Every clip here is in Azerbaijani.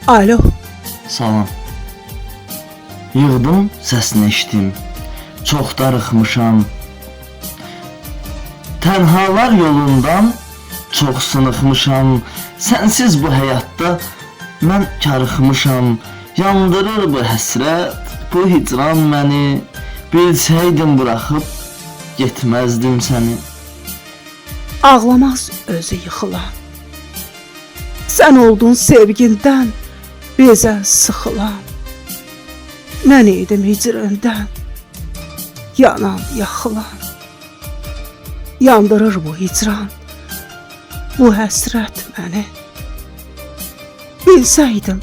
Alo. Salam. Yığdım, səsini eşitdim. Çox darıxmışam. Tənhalar yolundan çox sınıxmışam. Sənsiz bu həyatda mən karıxmışam. Yandırır bu həsrət, bu hicran məni. Bilsəydim buraxıb getməzdim səni. Ağlamaz özü yıxılan. Sən oldun sevgindən bizə sıxılan. Mən idim hicrəndən yanan, yaxılan. Yandırır bu hicran, bu həsrət məni. Bilsəydim,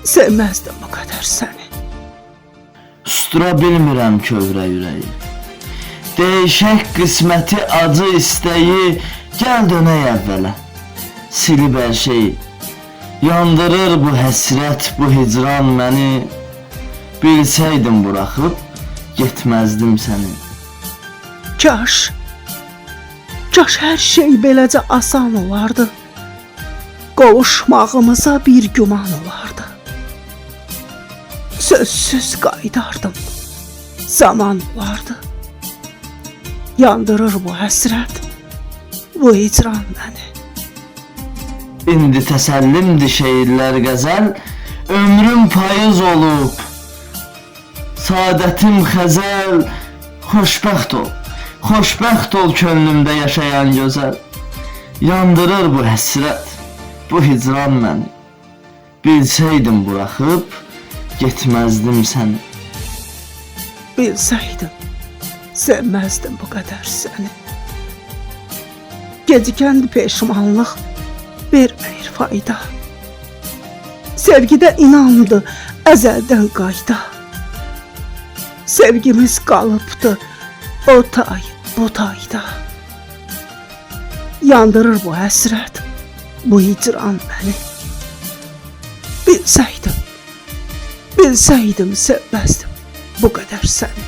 sevməzdim bu qədər səni. Sustura bilmirəm kövrə ürəyi. Değişək qisməti, acı istəyi, gəl dönək əvvələ. Silib hər şeyi. Yandırır bu həsrət, bu hicran məni. Bilsəydim buraxıb getməzdim səni. Kaş hər şey beləcə asan olardı. Qovuşmağımıza bir güman olardı. Sözsüz qaydardım, zaman olardı. Yandırır bu həsrət, bu hicran məni. İndi təsəllimdir şeirlər qəzəl, ömrüm payız olub. Saadətim xəzəl, xoşbəxt ol könlümdə yaşayan gözəl. Yandırır bu həsrət, bu hicran məni. Bilsəydim buraxıb getməzdim səni. Bilsəydim, sevməzdim bu qədər səni. Gecikən peşmanlıq verməyir fayda. Sevgidə inandı əzəldən qayda. Sevgimiz qalıbdı o tay, bu tayda. Yandırır bu həsrət, bu hicran məni. Bilsəydim, sevməzdim bu qədər səni.